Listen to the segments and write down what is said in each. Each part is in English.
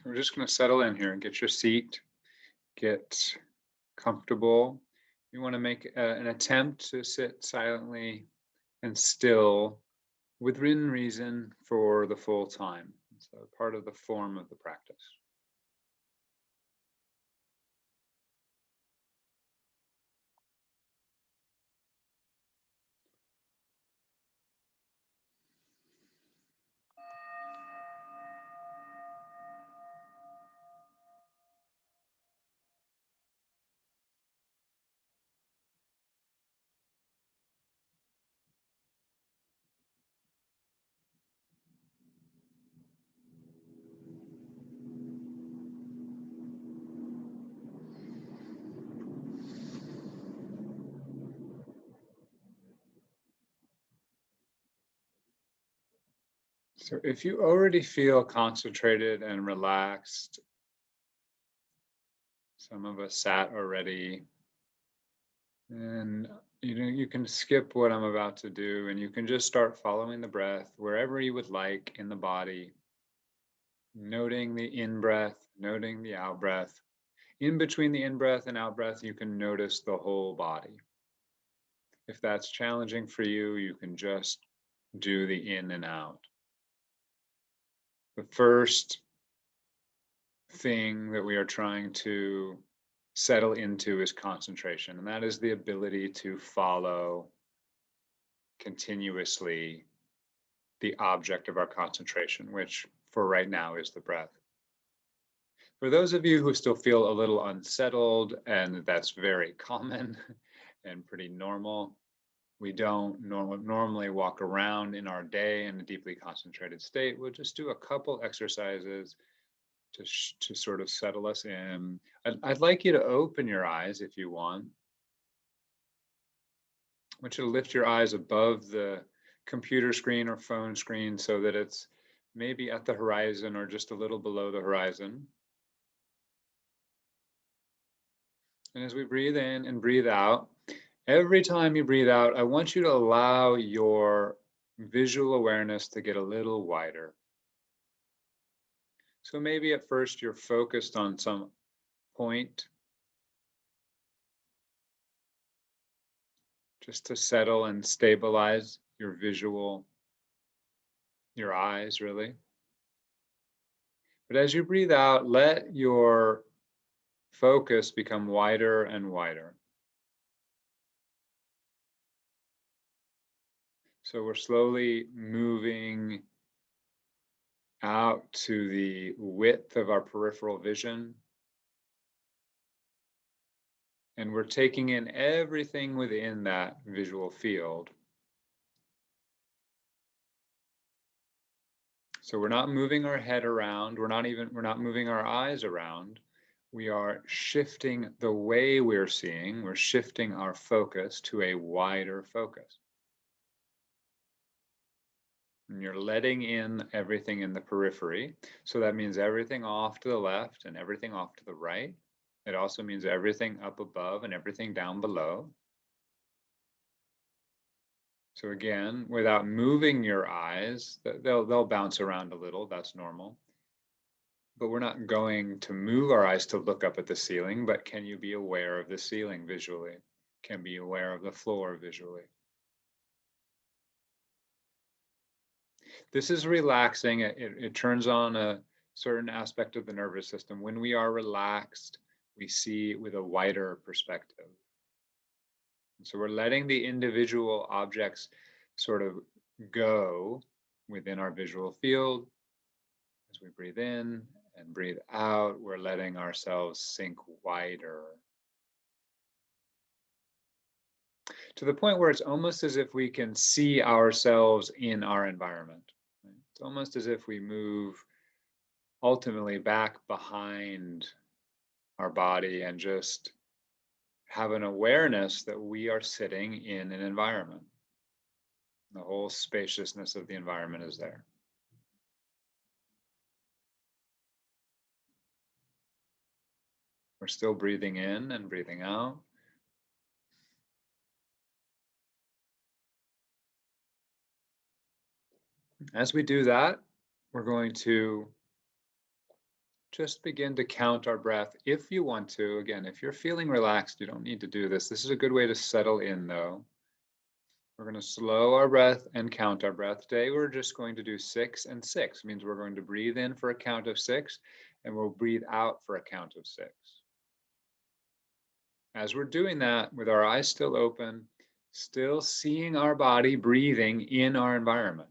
We're just going to settle in here and get your seat, get comfortable. You want to make an attempt to sit silently and still within reason for the full time. It's a part of the form of the practice. So if you already feel concentrated and relaxed, some of us sat already, and you can skip what I'm about to do and you can just start following the breath wherever you would like in the body, noting the in breath, noting the out breath. In between the in breath and out breath, you can notice the whole body. If that's challenging for you, you can just do the in and out. The first thing that we are trying to settle into is concentration, and that is the ability to follow continuously the object of our concentration, which for right now is the breath. For those of you who still feel a little unsettled, and that's very common and pretty normal, we don't normally walk around in our day in a deeply concentrated state. We'll just do a couple exercises to sort of settle us in. I'd like you to open your eyes if you want. I want you to lift your eyes above the computer screen or phone screen so that it's maybe at the horizon or just a little below the horizon. And as we breathe in and breathe out, every time you breathe out, I want you to allow your visual awareness to get a little wider. So maybe at first you're focused on some point, just to settle and stabilize your visual, your eyes really. But as you breathe out, let your focus become wider and wider. So we're slowly moving out to the width of our peripheral vision. And we're taking in everything within that visual field. So we're not moving our head around. We're not moving our eyes around. We are shifting the way we're seeing. We're shifting our focus to a wider focus. And you're letting in everything in the periphery. So that means everything off to the left and everything off to the right. It also means everything up above and everything down below. So again, without moving your eyes, they'll bounce around a little, that's normal. But we're not going to move our eyes to look up at the ceiling, but can you be aware of the ceiling visually? Can be aware of the floor visually. This is relaxing. It turns on a certain aspect of the nervous system. When we are relaxed, we see with a wider perspective. So we're letting the individual objects sort of go within our visual field. As we breathe in and breathe out, we're letting ourselves sink wider. To the point where it's almost as if we can see ourselves in our environment. It's almost as if we move ultimately back behind our body and just have an awareness that we are sitting in an environment. The whole spaciousness of the environment is there. We're still breathing in and breathing out. As we do that, we're going to just begin to count our breath if you want to. Again, if you're feeling relaxed, you don't need to do this. This is a good way to settle in, though. We're going to slow our breath and count our breath. Today, we're just going to do 6 and 6. It means we're going to breathe in for a count of 6, and we'll breathe out for a count of 6. As we're doing that, with our eyes still open, still seeing our body breathing in our environment.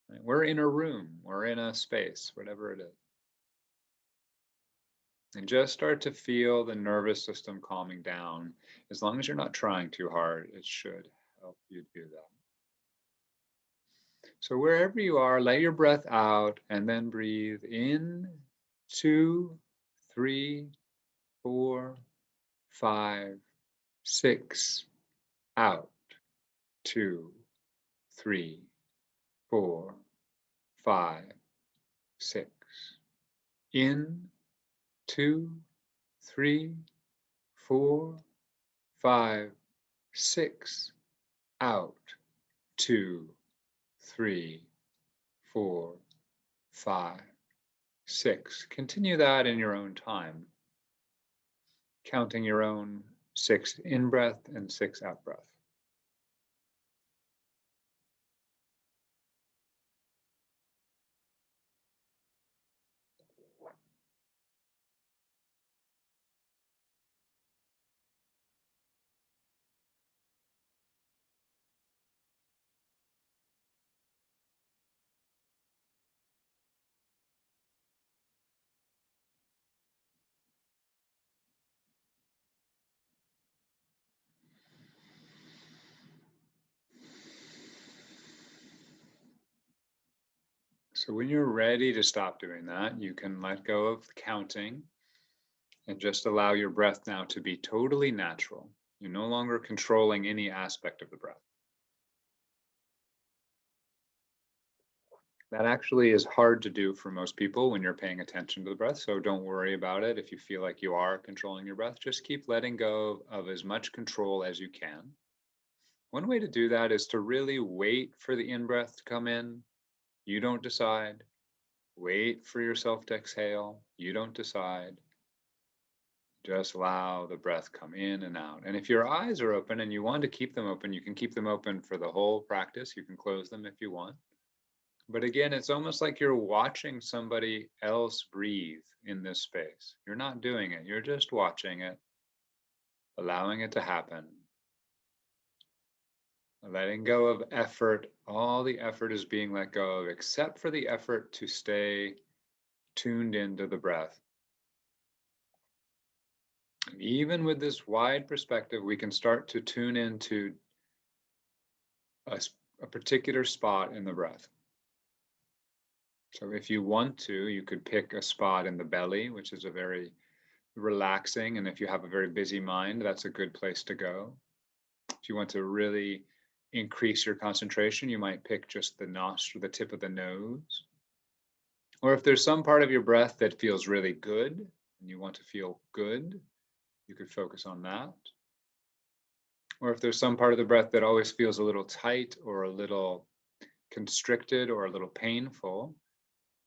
Right? We're in a room, we're in a space, whatever it is. And just start to feel the nervous system calming down. As long as you're not trying too hard, it should help you do that. So wherever you are, let your breath out and then breathe in, 2, 3, 4, 5, 6, out, 2, 3, 4, 5, 6, in, 2, 3, 4, 5, 6, out, 2, 3, 4, 5, 6. Continue that in your own time, counting your own 6 in breath and 6 out breath. So when you're ready to stop doing that, you can let go of counting and just allow your breath now to be totally natural. You're no longer controlling any aspect of the breath. That actually is hard to do for most people when you're paying attention to the breath, so don't worry about it if you feel like you are controlling your breath. Just keep letting go of as much control as you can. One way to do that is to really wait for the in-breath to come in. You don't decide. Wait for yourself to exhale. You don't decide. Just allow the breath come in and out. And if your eyes are open and you want to keep them open, you can keep them open for the whole practice. You can close them if you want. But again, it's almost like you're watching somebody else breathe in this space. You're not doing it. You're just watching it, allowing it to happen. Letting go of effort. All the effort is being let go of, except for the effort to stay tuned into the breath. And even with this wide perspective, we can start to tune into a particular spot in the breath. So if you want to, you could pick a spot in the belly, which is a very relaxing. And if you have a very busy mind, that's a good place to go. If you want to really increase your concentration, you might pick just the nostril, the tip of the nose. Or if there's some part of your breath that feels really good and you want to feel good, you could focus on that. Or if there's some part of the breath that always feels a little tight or a little constricted or a little painful,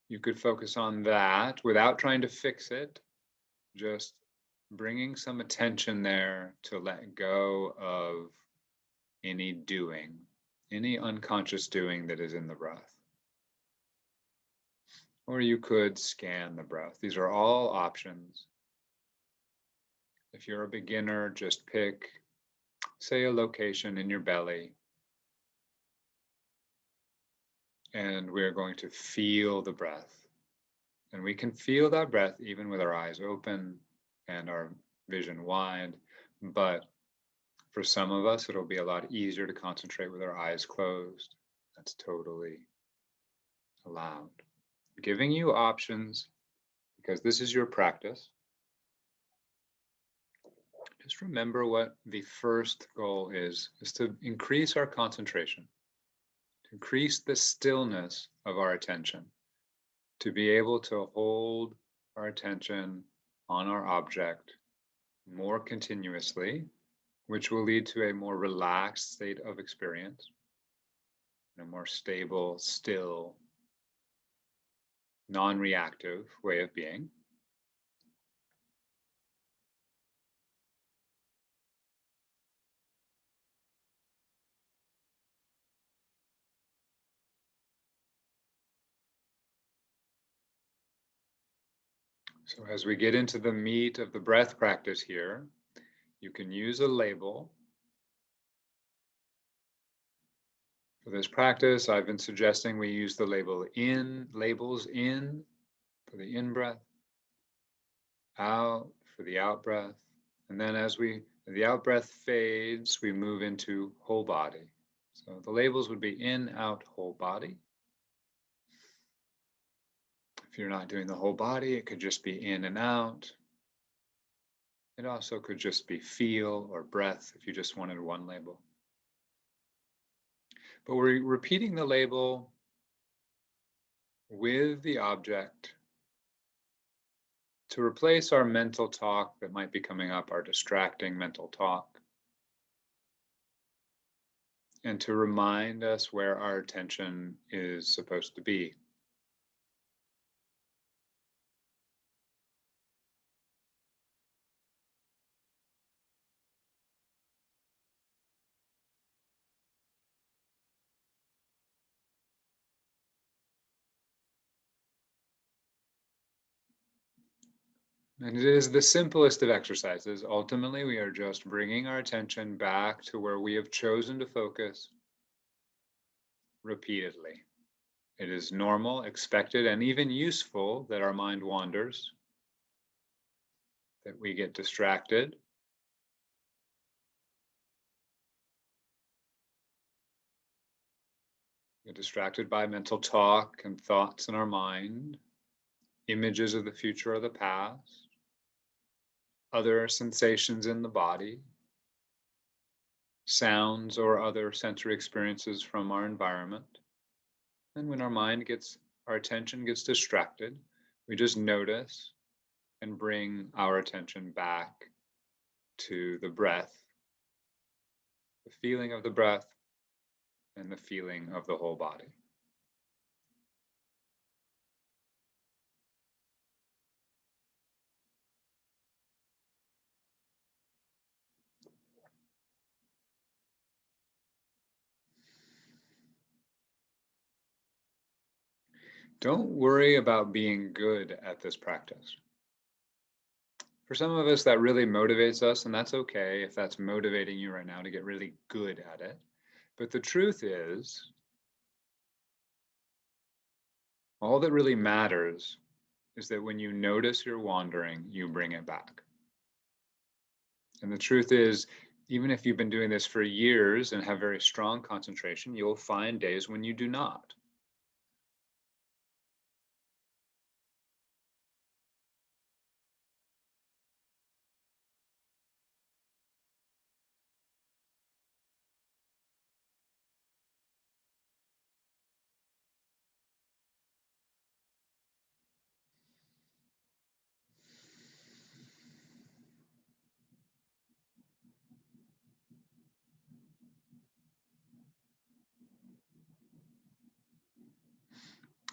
you could focus on that without trying to fix it, just bringing some attention there to let go of any doing, any unconscious doing that is in the breath. Or you could scan the breath. These are all options. If you're a beginner, just pick, say, a location in your belly. And we're going to feel the breath. And we can feel that breath even with our eyes open and our vision wide. But for some of us, it'll be a lot easier to concentrate with our eyes closed. That's totally allowed. Giving you options because this is your practice. Just remember what the first goal is to increase our concentration, to increase the stillness of our attention, to be able to hold our attention on our object more continuously, which will lead to a more relaxed state of experience, and a more stable, still, non-reactive way of being. So as we get into the meat of the breath practice here, you can use a label. For this practice, I've been suggesting we use the labels in for the in-breath, out for the out-breath, and then as the out-breath fades, we move into whole body. So the labels would be in, out, whole body. If you're not doing the whole body, it could just be in and out. It also could just be feel or breath if you just wanted one label. But we're repeating the label with the object to replace our mental talk that might be coming up, our distracting mental talk, and to remind us where our attention is supposed to be. And it is the simplest of exercises. Ultimately, we are just bringing our attention back to where we have chosen to focus repeatedly. It is normal, expected, and even useful that our mind wanders, that we get distracted. Get distracted by mental talk and thoughts in our mind, images of the future or the past, other sensations in the body, sounds or other sensory experiences from our environment. And when our attention gets distracted, we just notice and bring our attention back to the breath, the feeling of the breath, and the feeling of the whole body. Don't worry about being good at this practice. For some of us, that really motivates us, and that's okay if that's motivating you right now to get really good at it. But the truth is, all that really matters is that when you notice you're wandering, you bring it back. And the truth is, even if you've been doing this for years and have very strong concentration, you'll find days when you do not.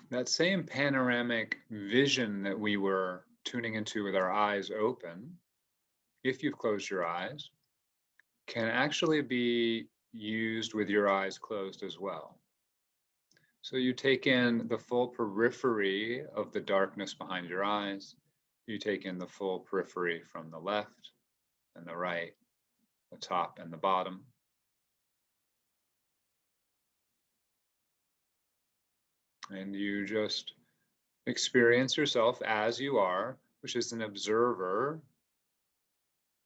That same panoramic vision that we were tuning into with our eyes open, if you've closed your eyes, can actually be used with your eyes closed as well. So you take in the full periphery of the darkness behind your eyes. You take in the full periphery from the left and the right, the top and the bottom. And you just experience yourself as you are, which is an observer,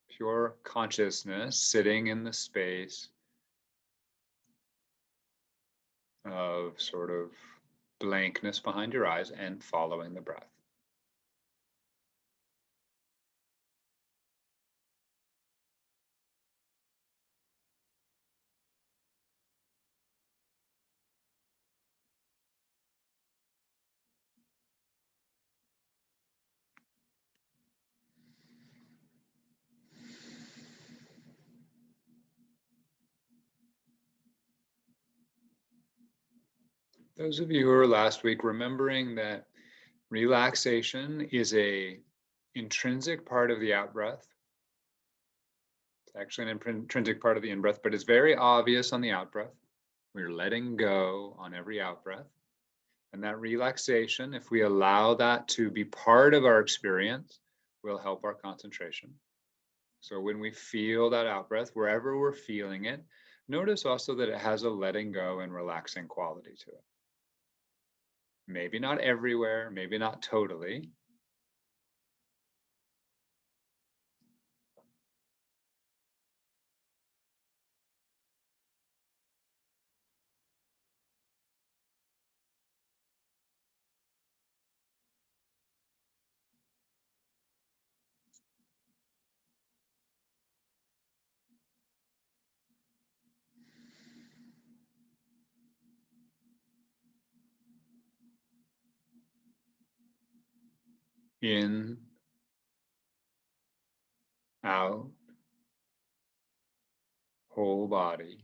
pure consciousness sitting in the space of sort of blankness behind your eyes and following the breath. Those of you who were last week, remembering that relaxation is a intrinsic part of the out breath. It's actually an intrinsic part of the in breath, but it's very obvious on the out breath. We're letting go on every out breath. And that relaxation, if we allow that to be part of our experience, will help our concentration. So when we feel that out breath, wherever we're feeling it, notice also that it has a letting go and relaxing quality to it. Maybe not everywhere, maybe not totally. In, out, whole body.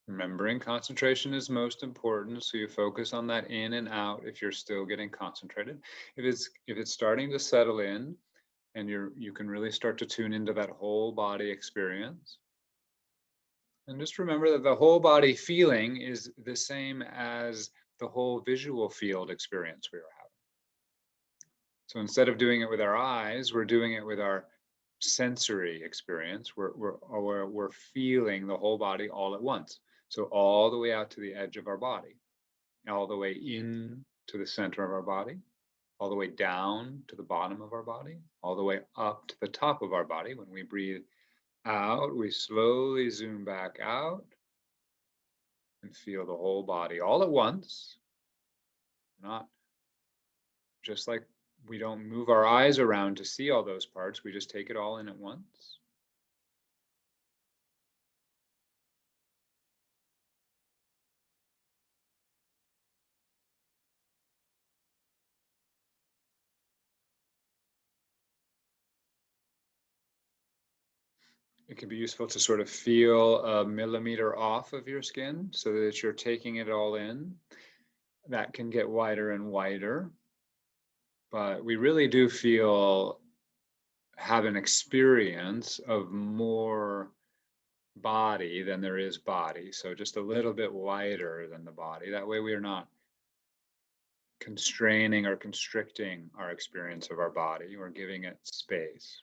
Remembering concentration is most important, so you focus on that in and out if you're still getting concentrated. If it's starting to settle in and you can really start to tune into that whole body experience. And just remember that the whole body feeling is the same as the whole visual field experience we were having. So instead of doing it with our eyes, we're doing it with our sensory experience. We're feeling the whole body all at once. So all the way out to the edge of our body, all the way in to the center of our body, all the way down to the bottom of our body, all the way up to the top of our body. When we breathe out, we slowly zoom back out and feel the whole body all at once, not just like we don't move our eyes around to see all those parts. We just take it all in at once. It can be useful to sort of feel a millimeter off of your skin so that you're taking it all in. That can get wider and wider, but we really do have an experience of more body than there is body. So just a little bit wider than the body. That way we are not constraining or constricting our experience of our body. We're giving it space.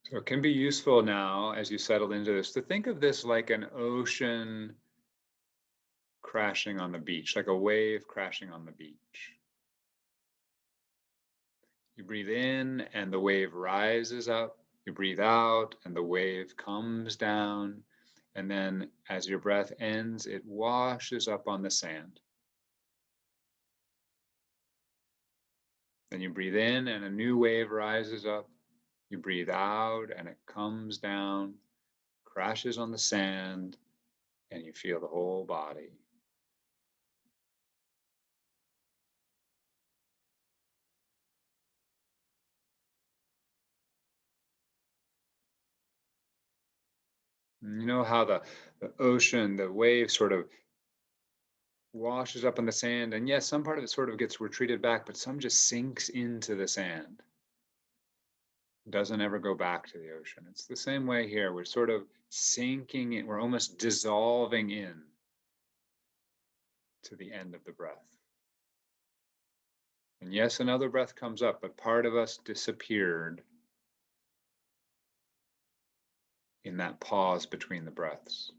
So it can be useful now as you settle into this to think of this like an ocean crashing on the beach, like a wave crashing on the beach. You breathe in and the wave rises up. You breathe out and the wave comes down. And then as your breath ends, it washes up on the sand. Then you breathe in and a new wave rises up. You breathe out and it comes down, crashes on the sand, and you feel the whole body. And you know how the ocean, the wave sort of washes up on the sand. And yes, some part of it sort of gets retreated back, but some just sinks into the sand. Doesn't ever go back to the ocean. It's the same way here. We're sort of sinking in, we're almost dissolving in to the end of the breath. And yes, another breath comes up, but part of us disappeared in that pause between the breaths.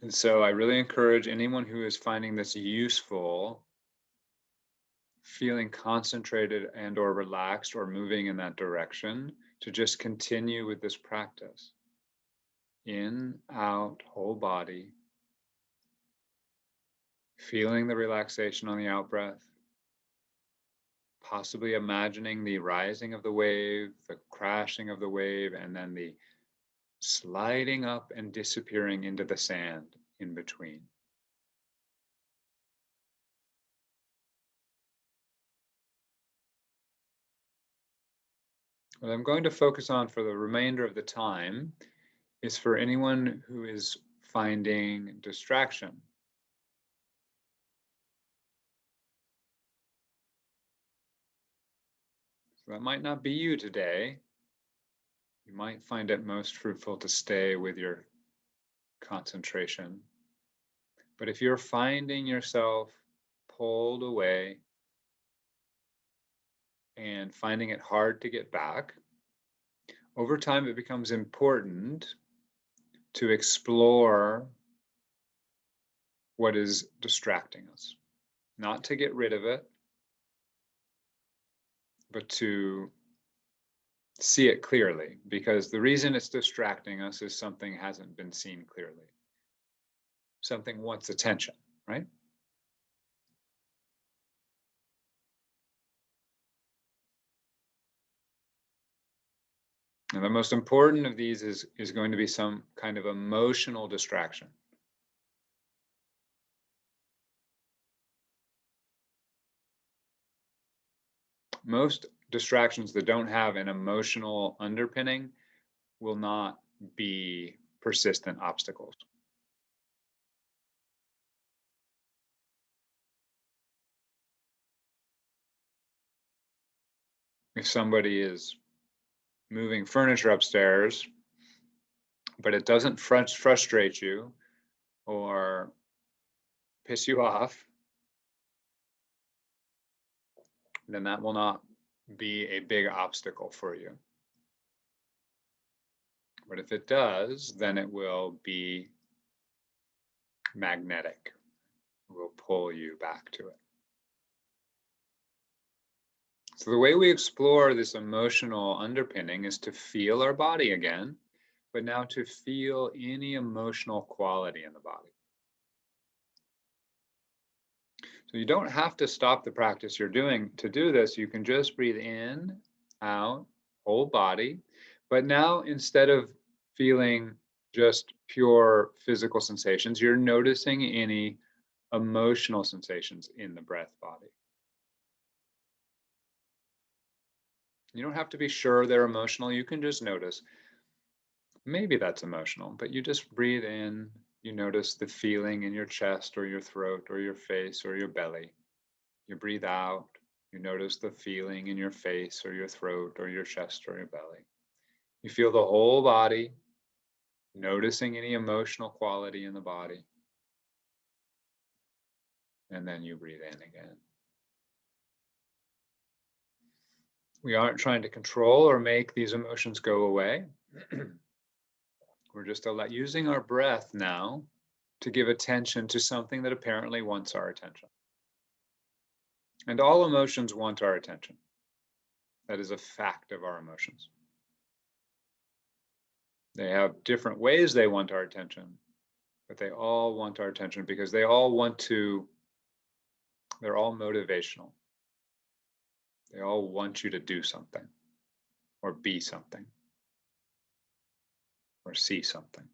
And so I really encourage anyone who is finding this useful, feeling concentrated and or relaxed or moving in that direction, to just continue with this practice. In, out, whole body, feeling the relaxation on the out breath, possibly imagining the rising of the wave, the crashing of the wave, and then the sliding up and disappearing into the sand in between. What I'm going to focus on for the remainder of the time is for anyone who is finding distraction. So that might not be you today. You might find it most fruitful to stay with your concentration. But if you're finding yourself pulled away and finding it hard to get back, over time it becomes important to explore what is distracting us. Not to get rid of it, but to see it clearly, because the reason it's distracting us is something hasn't been seen clearly. Something wants attention, right? And the most important of these is going to be some kind of emotional distraction. Most distractions that don't have an emotional underpinning will not be persistent obstacles. If somebody is moving furniture upstairs, but it doesn't frustrate you or piss you off, then that will not be a big obstacle for you. But if it does, then it will be magnetic. It will pull you back to it. So the way we explore this emotional underpinning is to feel our body again, but now to feel any emotional quality in the body. So you don't have to stop the practice you're doing to do this. You can just breathe in, out, whole body. But now instead of feeling just pure physical sensations, you're noticing any emotional sensations in the breath body. You don't have to be sure they're emotional. You can just notice. Maybe that's emotional, but you just breathe in. You notice the feeling in your chest or your throat or your face or your belly. You breathe out. You notice the feeling in your face or your throat or your chest or your belly. You feel the whole body, noticing any emotional quality in the body. And then you breathe in again. We aren't trying to control or make these emotions go away. We're just using our breath now to give attention to something that apparently wants our attention. And all emotions want our attention. That is a fact of our emotions. They have different ways they want our attention, but they all want our attention because they're all motivational. They all want you to do something or be something or see something.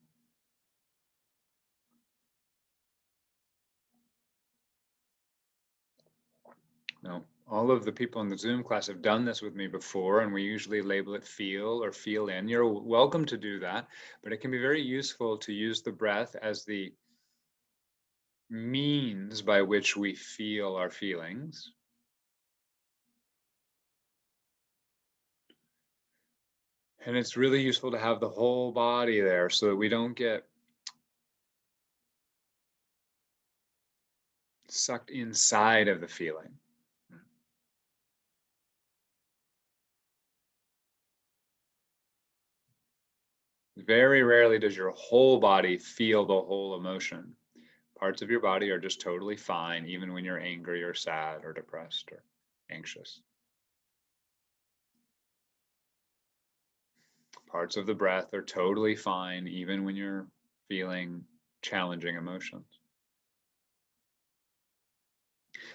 Now, all of the people in the Zoom class have done this with me before, and we usually label it feel or feel in. You're welcome to do that, but it can be very useful to use the breath as the means by which we feel our feelings. And it's really useful to have the whole body there so that we don't get sucked inside of the feeling. Very rarely does your whole body feel the whole emotion. Parts of your body are just totally fine, even when you're angry or sad or depressed or anxious. Parts of the breath are totally fine, even when you're feeling challenging emotions.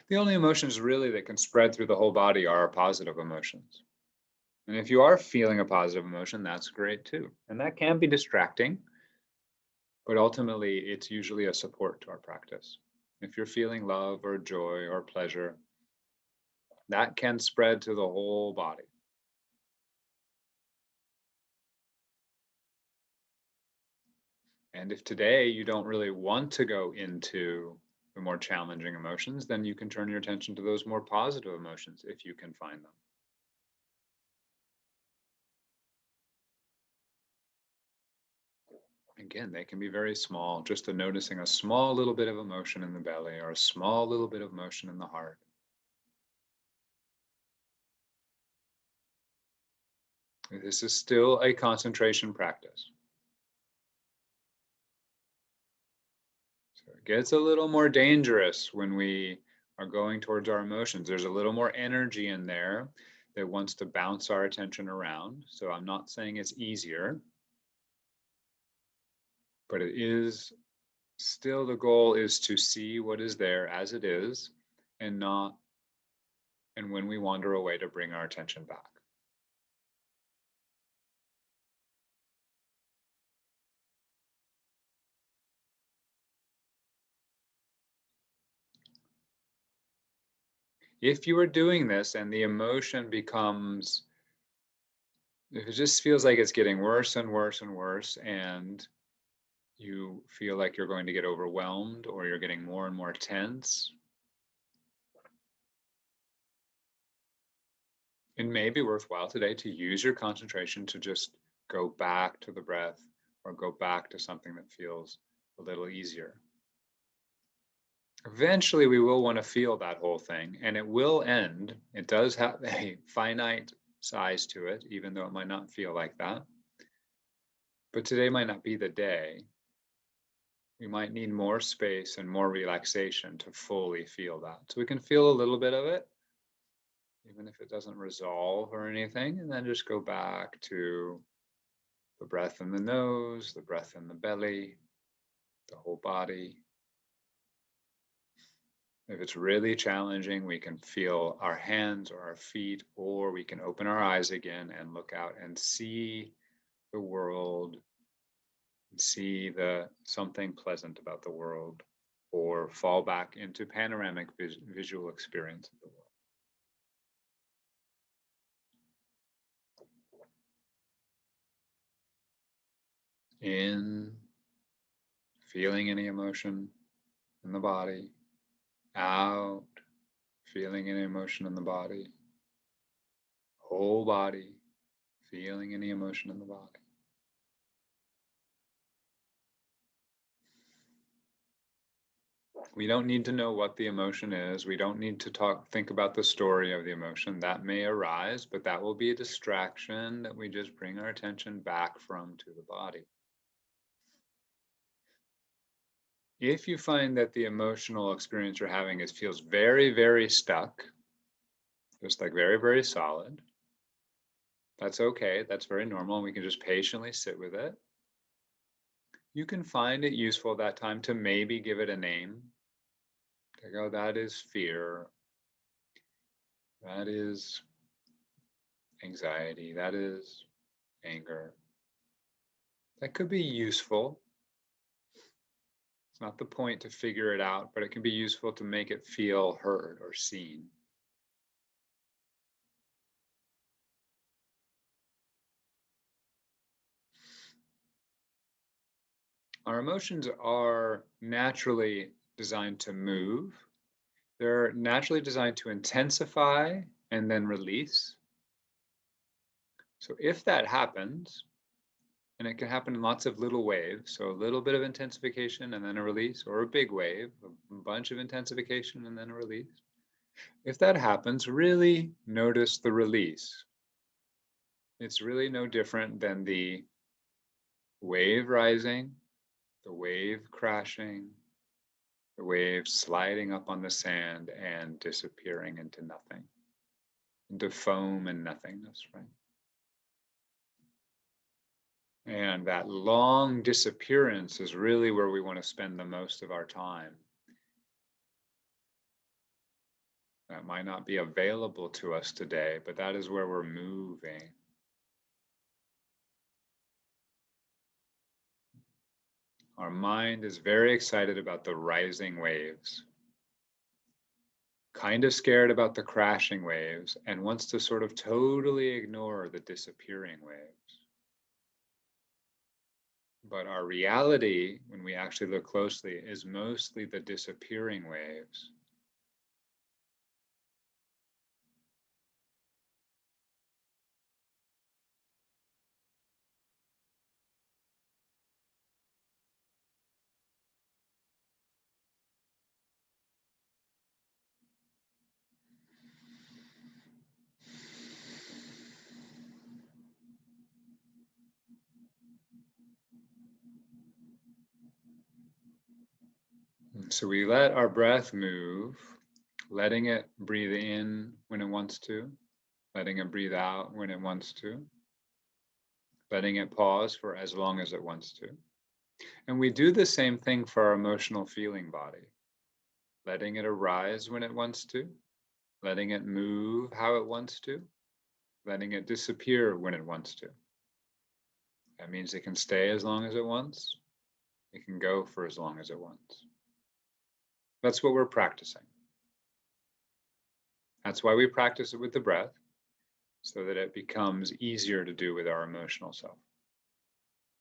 The only emotions really that can spread through the whole body are positive emotions. And if you are feeling a positive emotion, that's great too. And that can be distracting, but ultimately it's usually a support to our practice. If you're feeling love or joy or pleasure, that can spread to the whole body. And if today you don't really want to go into the more challenging emotions, then you can turn your attention to those more positive emotions if you can find them. Again, they can be very small, just a noticing a small little bit of emotion in the belly or a small little bit of motion in the heart. This is still a concentration practice. So it gets a little more dangerous when we are going towards our emotions. There's a little more energy in there that wants to bounce our attention around. So I'm not saying it's easier, but it is still, the goal is to see what is there as it is and not, and when we wander away, to bring our attention back. If you are doing this and the emotion becomes, if it just feels like it's getting worse and worse and worse, and you feel like you're going to get overwhelmed or you're getting more and more tense, it may be worthwhile today to use your concentration to just go back to the breath or go back to something that feels a little easier. Eventually, we will want to feel that whole thing and it will end. It does have a finite size to it, even though it might not feel like that. But today might not be the day. We might need more space and more relaxation to fully feel that. So we can feel a little bit of it, even if it doesn't resolve or anything, and then just go back to the breath in the nose, the breath in the belly, the whole body. If it's really challenging, we can feel our hands or our feet, or we can open our eyes again and look out and see the world, and see the something pleasant about the world, or fall back into panoramic visual experience of the world. In, feeling any emotion in the body. Out, feeling any emotion in the body. Whole body, feeling any emotion in the body. We don't need to know what the emotion is. We don't need to think about the story of the emotion. That may arise, but that will be a distraction that we just bring our attention back from to the body. If you find that the emotional experience you're having feels very, very stuck, just like very, very solid, that's okay. That's very normal. And we can just patiently sit with it. You can find it useful that time to maybe give it a name. To go, that is fear. That is anxiety. That is anger. That could be useful. It's not the point to figure it out, but it can be useful to make it feel heard or seen. Our emotions are naturally designed to move. They're naturally designed to intensify and then release. So if that happens, and it can happen in lots of little waves, so a little bit of intensification and then a release, or a big wave, a bunch of intensification and then a release. If that happens, really notice the release. It's really no different than the wave rising, the wave crashing, the wave sliding up on the sand and disappearing into nothing, into foam and nothingness, right? And that long disappearance is really where we want to spend the most of our time. That might not be available to us today, but that is where we're moving. Our mind is very excited about the rising waves, kind of scared about the crashing waves, and wants to sort of totally ignore the disappearing waves. But our reality, when we actually look closely, is mostly the disappearing waves. So we let our breath move, letting it breathe in when it wants to, letting it breathe out when it wants to, letting it pause for as long as it wants to. And we do the same thing for our emotional feeling body, letting it arise when it wants to, letting it move how it wants to, letting it disappear when it wants to. That means it can stay as long as it wants. It can go for as long as it wants. That's what we're practicing. That's why we practice it with the breath, so that it becomes easier to do with our emotional self.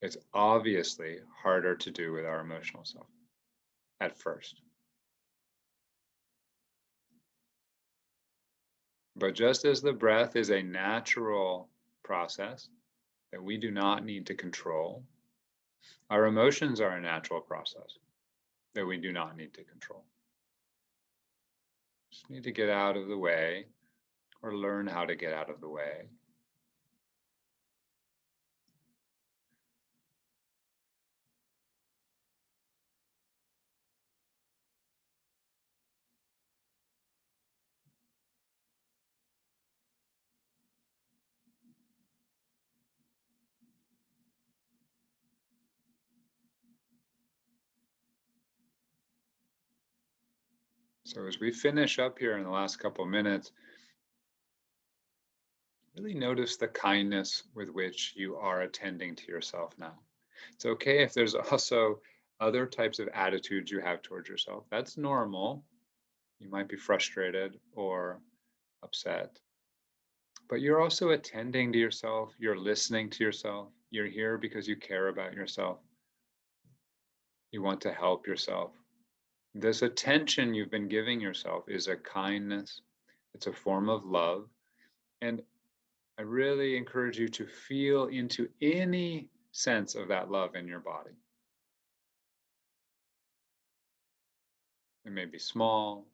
It's obviously harder to do with our emotional self at first. But just as the breath is a natural process that we do not need to control, our emotions are a natural process that we do not need to control. Just need to get out of the way or learn how to get out of the way. So as we finish up here in the last couple of minutes, really notice the kindness with which you are attending to yourself now. It's okay if there's also other types of attitudes you have towards yourself. That's normal. You might be frustrated or upset, but you're also attending to yourself. You're listening to yourself. You're here because you care about yourself. You want to help yourself. This attention you've been giving yourself is a kindness. It's a form of love. And I really encourage you to feel into any sense of that love in your body. It may be small.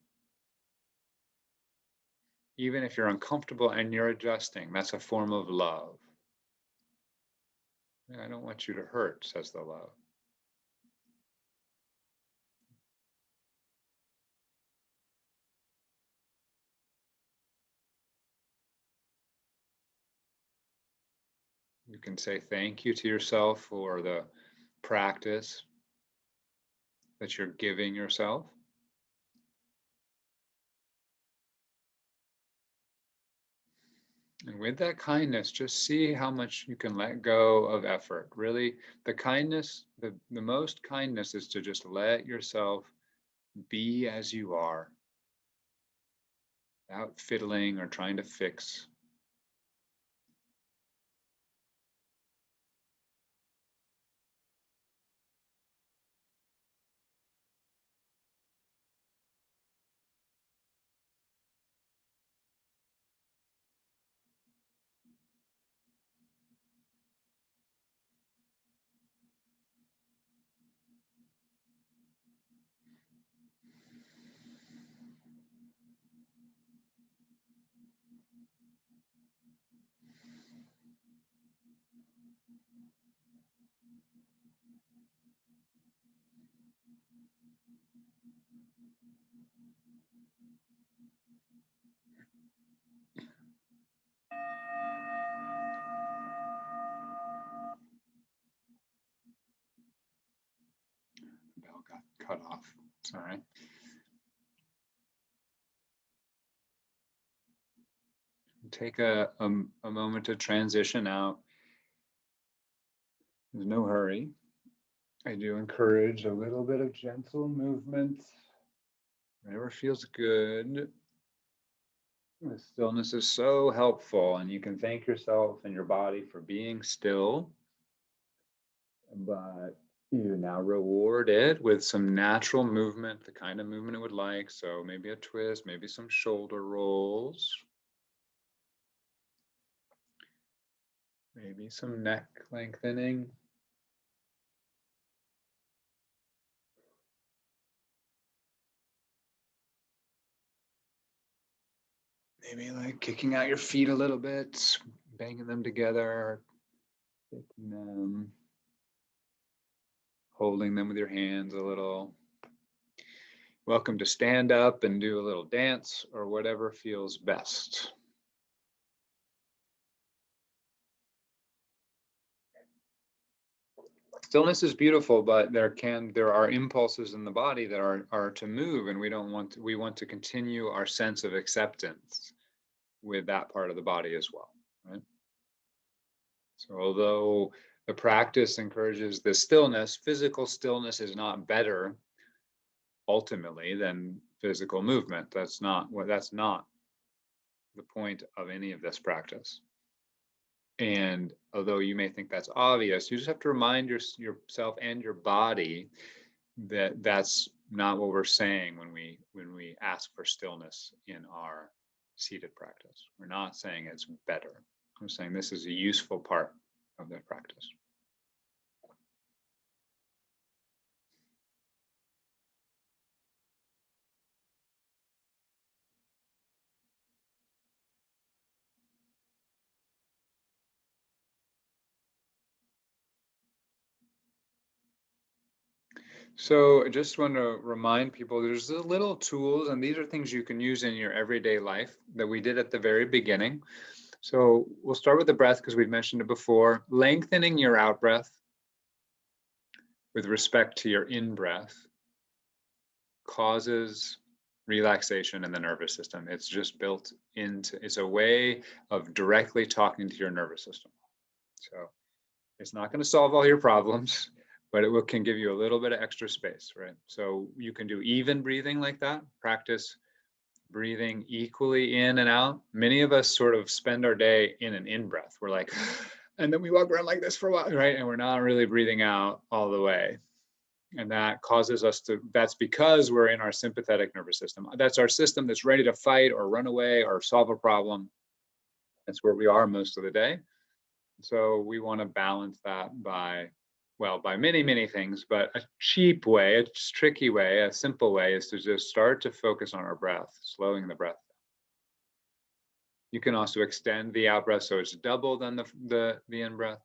Even if you're uncomfortable and you're adjusting, that's a form of love. I don't want you to hurt, says the love. You can say thank you to yourself for the practice that you're giving yourself. And with that kindness, just see how much you can let go of effort. Really, the kindness, the most kindness is to just let yourself be as you are without fiddling or trying to fix. The bell got cut off. Sorry. Take a moment to transition out. There's no hurry. I do encourage a little bit of gentle movement. Whatever feels good. The stillness is so helpful, and you can thank yourself and your body for being still. But you now reward it with some natural movement, the kind of movement it would like. So maybe a twist, maybe some shoulder rolls. Maybe some neck lengthening. Maybe like kicking out your feet a little bit, banging them together, kicking them, holding them with your hands a little. Welcome to stand up and do a little dance or whatever feels best. Stillness is beautiful, but there are impulses in the body that are to move, and we want to continue our sense of acceptance with that part of the body as well, right? So although the practice encourages the stillness, physical stillness is not better ultimately than physical movement. That's not the point of any of this practice. And although you may think that's obvious, you just have to remind yourself and your body that that's not what we're saying when we ask for stillness in our seated practice. We're not saying it's better. We're saying this is a useful part of the practice. So I just want to remind people there's the little tools, and these are things you can use in your everyday life that we did at the very beginning. So we'll start with the breath because we've mentioned it before. Lengthening your out breath with respect to your in breath causes relaxation in the nervous system. It's just built into, it's a way of directly talking to your nervous system. So it's not going to solve all your problems, but can give you a little bit of extra space, right? So you can do even breathing like that. Practice breathing equally in and out. Many of us sort of spend our day in an in breath. We're like, and then we walk around like this for a while, right? And we're not really breathing out all the way. And that causes us to, that's because we're in our sympathetic nervous system. That's our system that's ready to fight or run away or solve a problem. That's where we are most of the day. So we want to balance that by many, many things, but a cheap way, a tricky way, a simple way is to just start to focus on our breath, slowing the breath. You can also extend the out breath so it's double than the in breath.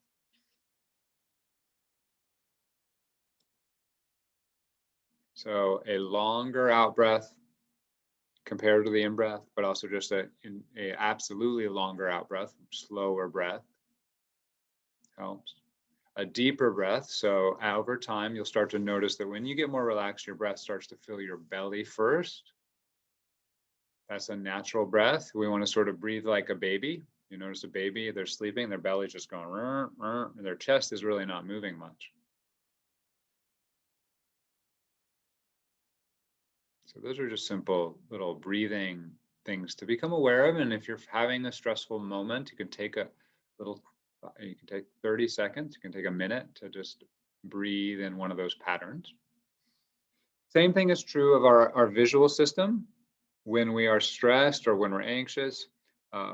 So a longer out breath compared to the in breath, but also just a absolutely longer out breath, slower breath helps. A deeper breath. So over time, you'll start to notice that when you get more relaxed, your breath starts to fill your belly first. That's a natural breath. We want to sort of breathe like a baby. You notice a baby, they're sleeping, their belly's just going, and their chest is really not moving much. So those are just simple little breathing things to become aware of. And if you're having a stressful moment, you can take 30 seconds, you can take a minute to just breathe in one of those patterns. Same thing is true of our visual system. When we are stressed or when we're anxious,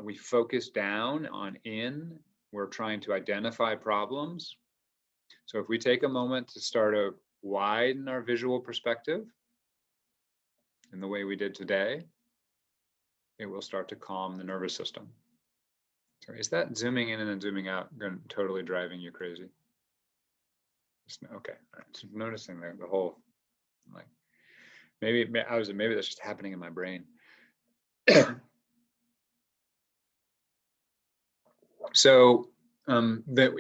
we focus down on in. We're trying to identify problems. So if we take a moment to start to widen our visual perspective in the way we did today, it will start to calm the nervous system. So is that zooming in and then zooming out totally driving you crazy? Okay, all right. Just noticing the whole, like, maybe that's just happening in my brain. So that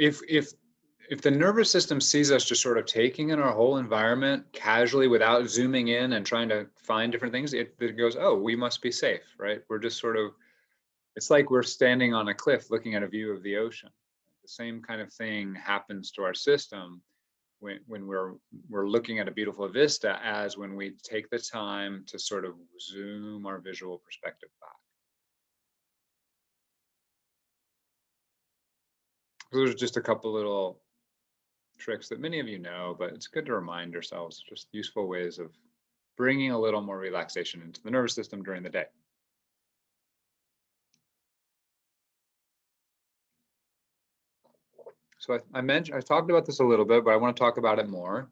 if the nervous system sees us just sort of taking in our whole environment casually without zooming in and trying to find different things, it goes, oh, we must be safe, right? We're just sort of, it's like we're standing on a cliff looking at a view of the ocean. The same kind of thing happens to our system when we're looking at a beautiful vista, as when we take the time to sort of zoom our visual perspective back. Those are just a couple little tricks that many of you know, but it's good to remind ourselves, just useful ways of bringing a little more relaxation into the nervous system during the day. So I talked about this a little bit, but I want to talk about it more.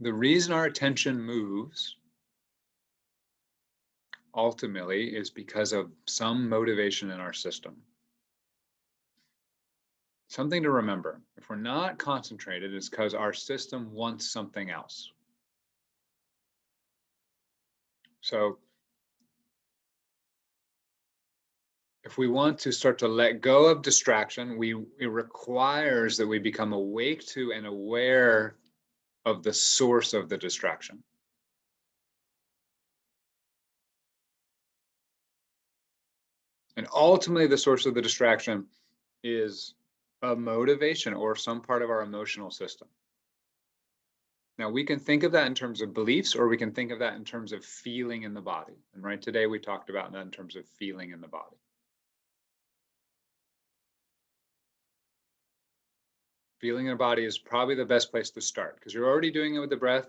The reason our attention moves ultimately is because of some motivation in our system. Something to remember: if we're not concentrated, it's because our system wants something else. So if we want to start to let go of distraction, it requires that we become awake to and aware of the source of the distraction. And ultimately, the source of the distraction is a motivation or some part of our emotional system. Now, we can think of that in terms of beliefs, or we can think of that in terms of feeling in the body. And right today, we talked about that in terms of feeling in the body. Feeling in the body is probably the best place to start, because you're already doing it with the breath,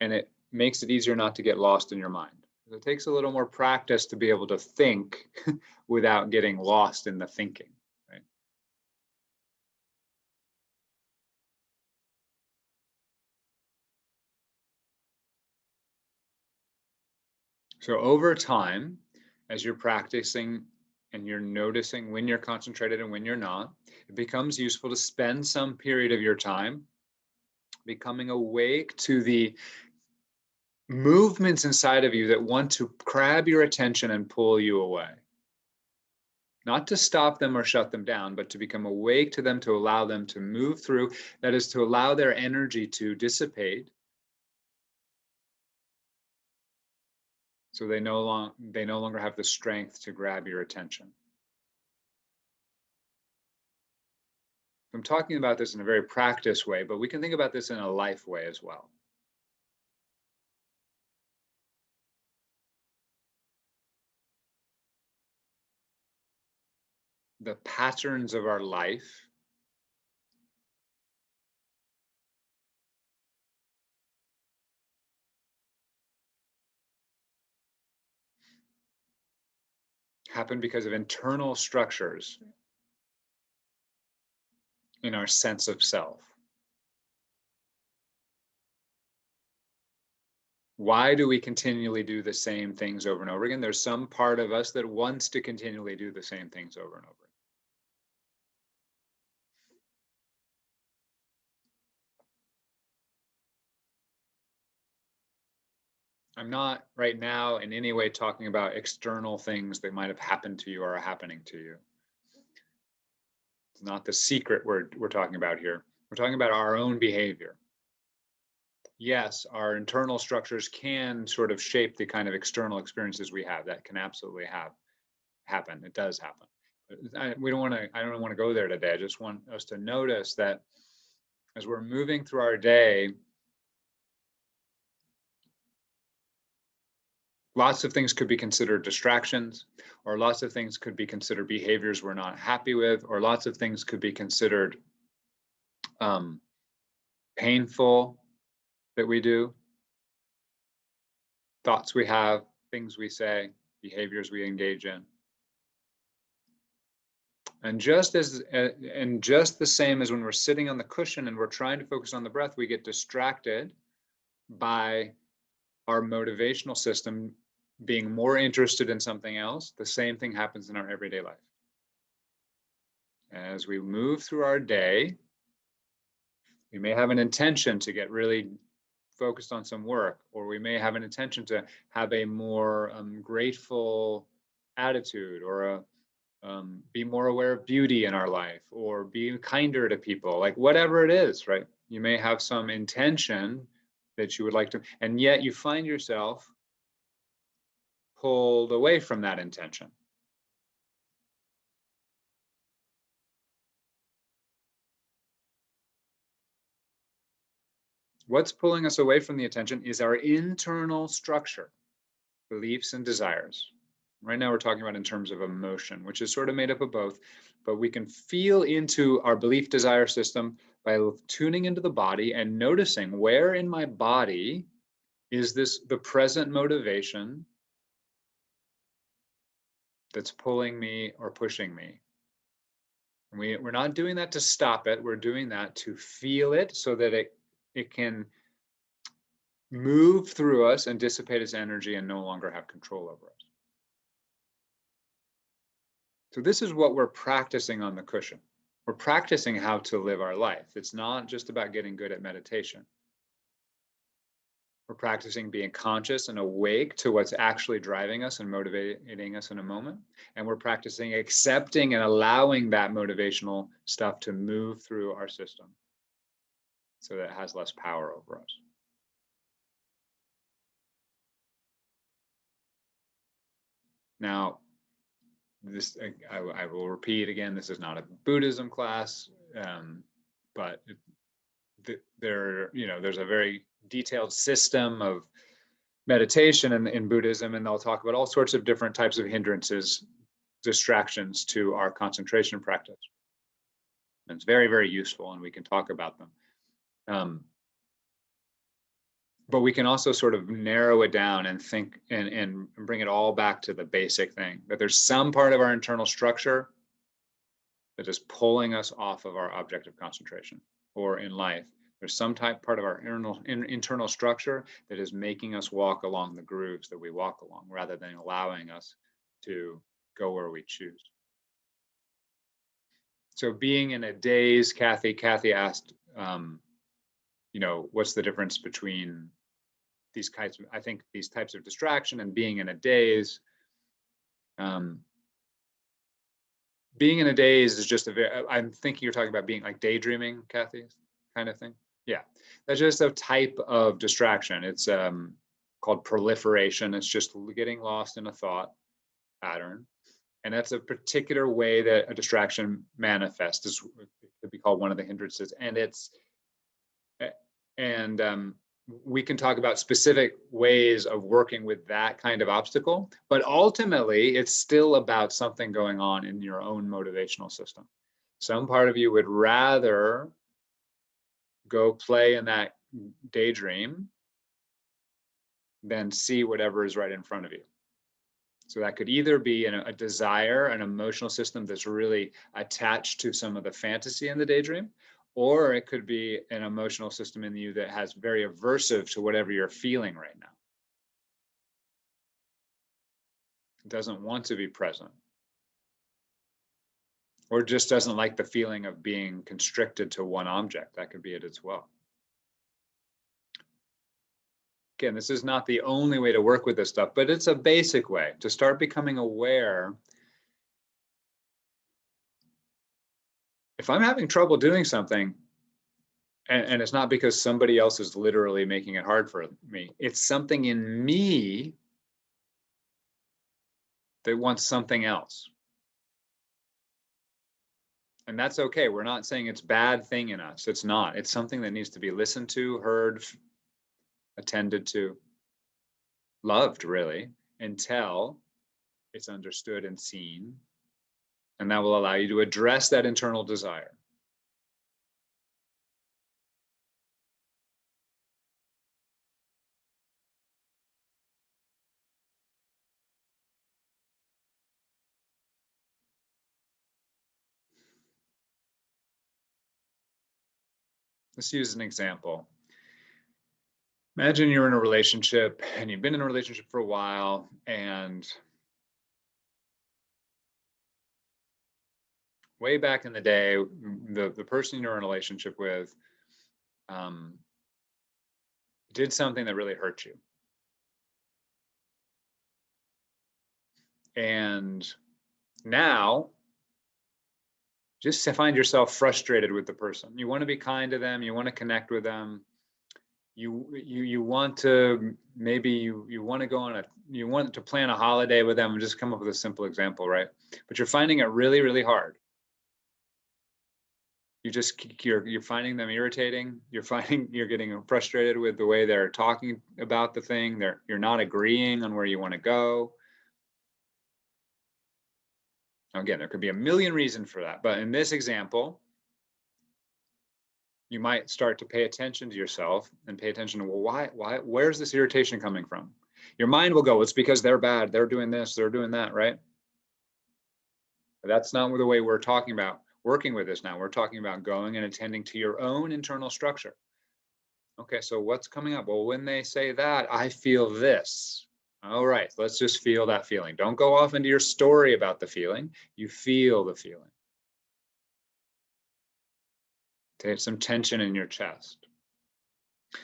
and it makes it easier not to get lost in your mind. It takes a little more practice to be able to think without getting lost in the thinking, right? So over time, as you're practicing and you're noticing when you're concentrated and when you're not, it becomes useful to spend some period of your time becoming awake to the movements inside of you that want to grab your attention and pull you away. Not to stop them or shut them down, but to become awake to them, to allow them to move through. That is, to allow their energy to dissipate, so they no longer have the strength to grab your attention. I'm talking about this in a very practice way, but we can think about this in a life way as well. The patterns of our life happen because of internal structures in our sense of self. Why do we continually do the same things over and over again? There's some part of us that wants to continually do the same things over and over. I'm not right now in any way talking about external things that might have happened to you or are happening to you. It's not the secret we're talking about here. We're talking about our own behavior. Yes, our internal structures can sort of shape the kind of external experiences we have. That can absolutely happen. It does happen. I don't want to go there today. I just want us to notice that as we're moving through our day, lots of things could be considered distractions, or lots of things could be considered behaviors we're not happy with, or lots of things could be considered painful that we do, thoughts we have, things we say, behaviors we engage in. And just the same as when we're sitting on the cushion and we're trying to focus on the breath, we get distracted by our motivational system being more interested in something else. The same thing happens in our everyday life. As we move through our day, we may have an intention to get really focused on some work, or we may have an intention to have a more grateful attitude, or be more aware of beauty in our life, or be kinder to people, like whatever it is, right? You may have some intention that you would like to, and yet you find yourself pulled away from that intention. What's pulling us away from the attention is our internal structure, beliefs and desires. Right now, we're talking about in terms of emotion, which is sort of made up of both, but we can feel into our belief desire system by tuning into the body and noticing where in my body is this the present motivation that's pulling me or pushing me. And we're not doing that to stop it. We're doing that to feel it so that it can move through us and dissipate its energy and no longer have control over us. So this is what we're practicing on the cushion. We're practicing how to live our life. It's not just about getting good at meditation. We're practicing being conscious and awake to what's actually driving us and motivating us in a moment. And we're practicing accepting and allowing that motivational stuff to move through our system so that it has less power over us. Now, this I will repeat again, this is not a Buddhism class, but there's a very detailed system of meditation in Buddhism, and they'll talk about all sorts of different types of hindrances, distractions to our concentration practice. And it's very, very useful, and we can talk about them. But we can also sort of narrow it down and think and bring it all back to the basic thing, that there's some part of our internal structure that is pulling us off of our object of concentration. Or in life, there's some part of our internal structure that is making us walk along the grooves that we walk along, rather than allowing us to go where we choose. So being in a daze, Kathy asked, what's the difference between these types of distraction and being in a daze. Being in a daze is just I'm thinking you're talking about being like daydreaming, Kathy, kind of thing. Yeah, that's just a type of distraction. It's called proliferation. It's just getting lost in a thought pattern. And that's a particular way that a distraction manifests. It could be called one of the hindrances. And we can talk about specific ways of working with that kind of obstacle, but ultimately it's still about something going on in your own motivational system. Some part of you would rather go play in that daydream than see whatever is right in front of you. So that could either be a desire, an emotional system that's really attached to some of the fantasy in the daydream, or it could be an emotional system in you that has very aversive to whatever you're feeling right now. It doesn't want to be present, or just doesn't like the feeling of being constricted to one object. That could be it as well. Again, this is not the only way to work with this stuff, but it's a basic way to start becoming aware. If I'm having trouble doing something, and it's not because somebody else is literally making it hard for me, it's something in me that wants something else. And that's okay. We're not saying it's a bad thing in us. It's not. It's something that needs to be listened to, heard, attended to, loved, really, until it's understood and seen. And that will allow you to address that internal desire. Let's use an example. Imagine you're in a relationship and you've been in a relationship for a while, and way back in the day, the person you're in a relationship with did something that really hurt you. And now, just to find yourself frustrated with the person. You want to be kind to them. You want to connect with them. You want to, maybe you want to go on you want to plan a holiday with them and just come up with a simple example, right? But you're finding it really, really hard. You're finding them irritating. You're getting frustrated with the way they're talking about the thing. You're not agreeing on where you want to go. Again, there could be a million reasons for that, but in this example, you might start to pay attention to yourself and pay attention to, well, where's this irritation coming from? Your mind will go, it's because they're bad, they're doing this, they're doing that, right? But that's not the way we're talking about working with this now. We're talking about going and attending to your own internal structure. Okay, so what's coming up? Well, when they say that, I feel this. All right, let's just feel that feeling. Don't go off into your story about the feeling. You feel the feeling. Take some tension in your chest.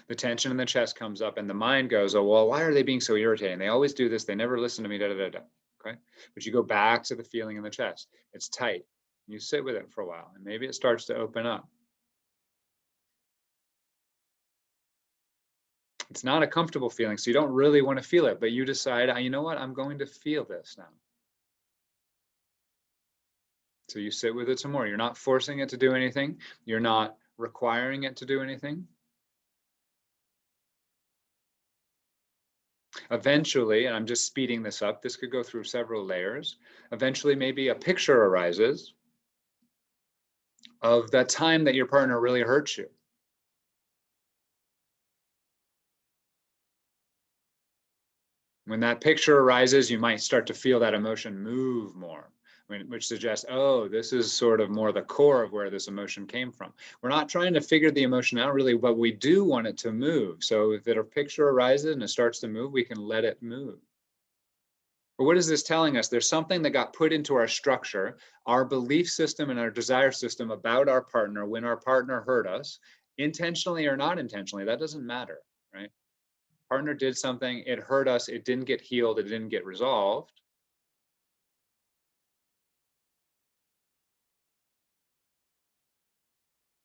The tension in the chest comes up and the mind goes, oh, well, why are they being so irritating? They always do this. They never listen to me, da, da, da, da. Okay. But you go back to the feeling in the chest. It's tight. You sit with it for a while and maybe it starts to open up. It's not a comfortable feeling, so you don't really want to feel it, but you decide, you know what, I'm going to feel this now. So you sit with it some more. You're not forcing it to do anything. You're not requiring it to do anything. Eventually, and I'm just speeding this up, this could go through several layers. Eventually, maybe a picture arises of that time that your partner really hurt you. When that picture arises, you might start to feel that emotion move more, which suggests, oh, this is sort of more the core of where this emotion came from. We're not trying to figure the emotion out really, but we do want it to move. So if a picture arises and it starts to move, we can let it move. But what is this telling us? There's something that got put into our structure, our belief system and our desire system about our partner when our partner hurt us, intentionally or not intentionally, that doesn't matter, right? Partner did something, it hurt us, it didn't get healed, it didn't get resolved.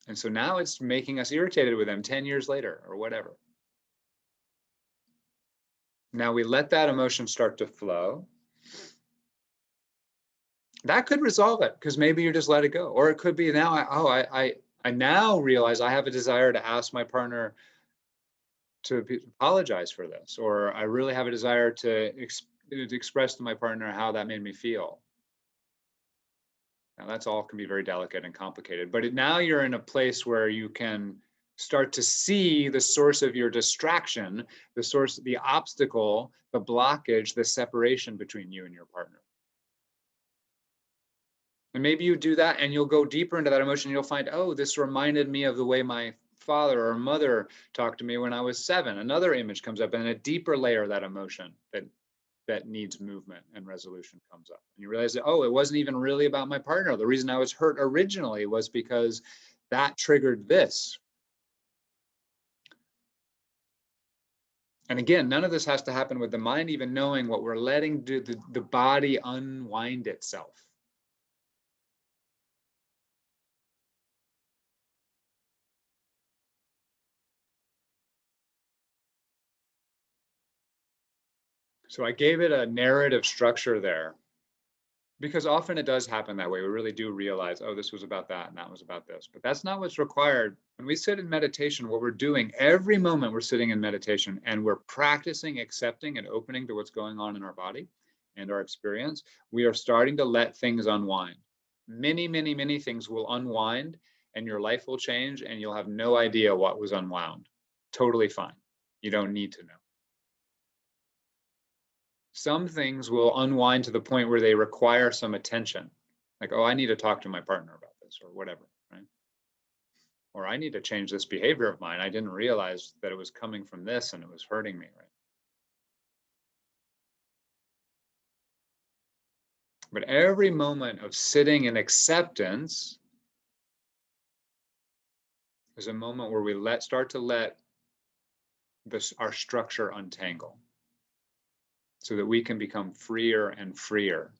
And so now it's making us irritated with them 10 years later or whatever. Now we let that emotion start to flow. That could resolve it because maybe you just let it go. Or it could be now, I now realize I have a desire to ask my partner to apologize for this, or I really have a desire to express to my partner how that made me feel. Now that's all can be very delicate and complicated, but now you're in a place where you can start to see the source of your distraction, the source, the obstacle, the blockage, the separation between you and your partner. And maybe you do that and you'll go deeper into that emotion. You'll find, oh, this reminded me of the way my father or mother talked to me when I was 7. Another image comes up and a deeper layer of that emotion that needs movement and resolution comes up. And you realize that, oh, it wasn't even really about my partner. The reason I was hurt originally was because that triggered this. And again, none of this has to happen with the mind even knowing what we're letting the body unwind itself. So I gave it a narrative structure there because often it does happen that way. We really do realize, oh, this was about that and that was about this. But that's not what's required. When we sit in meditation, what we're doing every moment we're sitting in meditation and we're practicing accepting and opening to what's going on in our body and our experience, we are starting to let things unwind. Many, many, many things will unwind and your life will change and you'll have no idea what was unwound. Totally fine. You don't need to know. Some things will unwind to the point where they require some attention. Like, oh, I need to talk to my partner about this or whatever, right? Or I need to change this behavior of mine. I didn't realize that it was coming from this and it was hurting me, right? But every moment of sitting in acceptance is a moment where we start to let our structure untangle so that we can become freer and freer.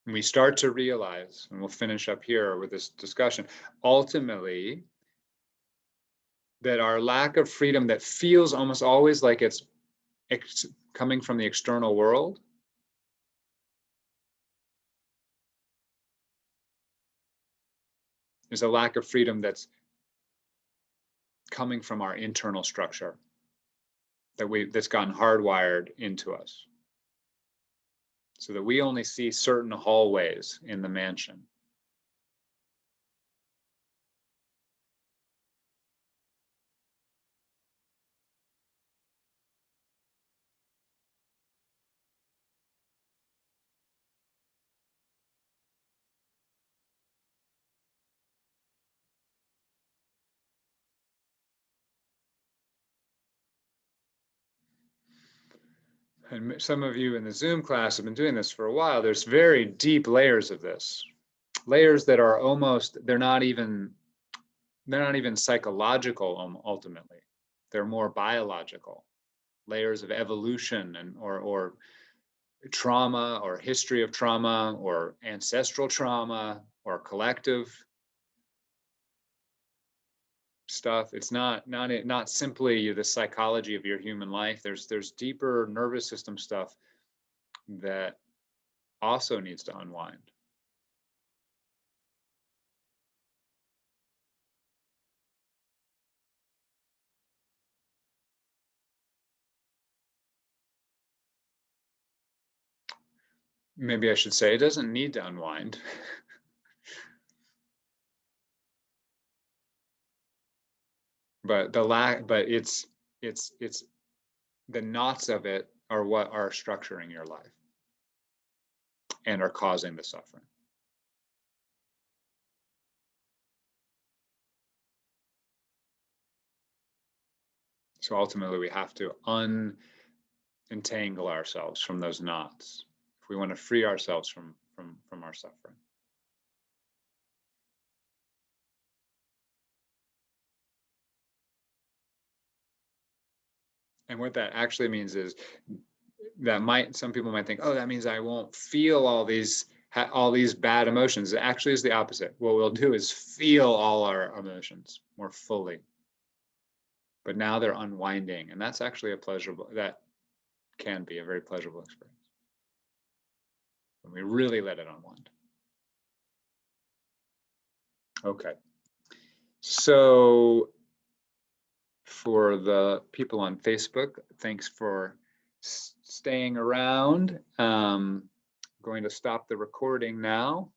And we start to realize, and we'll finish up here with this discussion, ultimately, that our lack of freedom that feels almost always like it's coming from the external world is a lack of freedom that's coming from our internal structure that's gotten hardwired into us, so that we only see certain hallways in the mansion. And some of you in the Zoom class have been doing this for a while. There's very deep layers of this, layers that are almost, they're not even psychological ultimately. They're more biological, layers of evolution and or trauma or history of trauma or ancestral trauma or collective stuff. It's not simply the psychology of your human life. There's deeper nervous system stuff that also needs to unwind. Maybe I should say it doesn't need to unwind. But it's the knots of it are what are structuring your life and are causing the suffering. So ultimately we have to unentangle ourselves from those knots if we want to free ourselves from our suffering. And what that actually means is that some people might think, oh, that means I won't feel all these bad emotions. It actually is the opposite. What we'll do is feel all our emotions more fully. But now they're unwinding, and that's actually that can be a very pleasurable experience when we really let it unwind. Okay. So for the people on Facebook, thanks for staying around. Going to stop the recording now.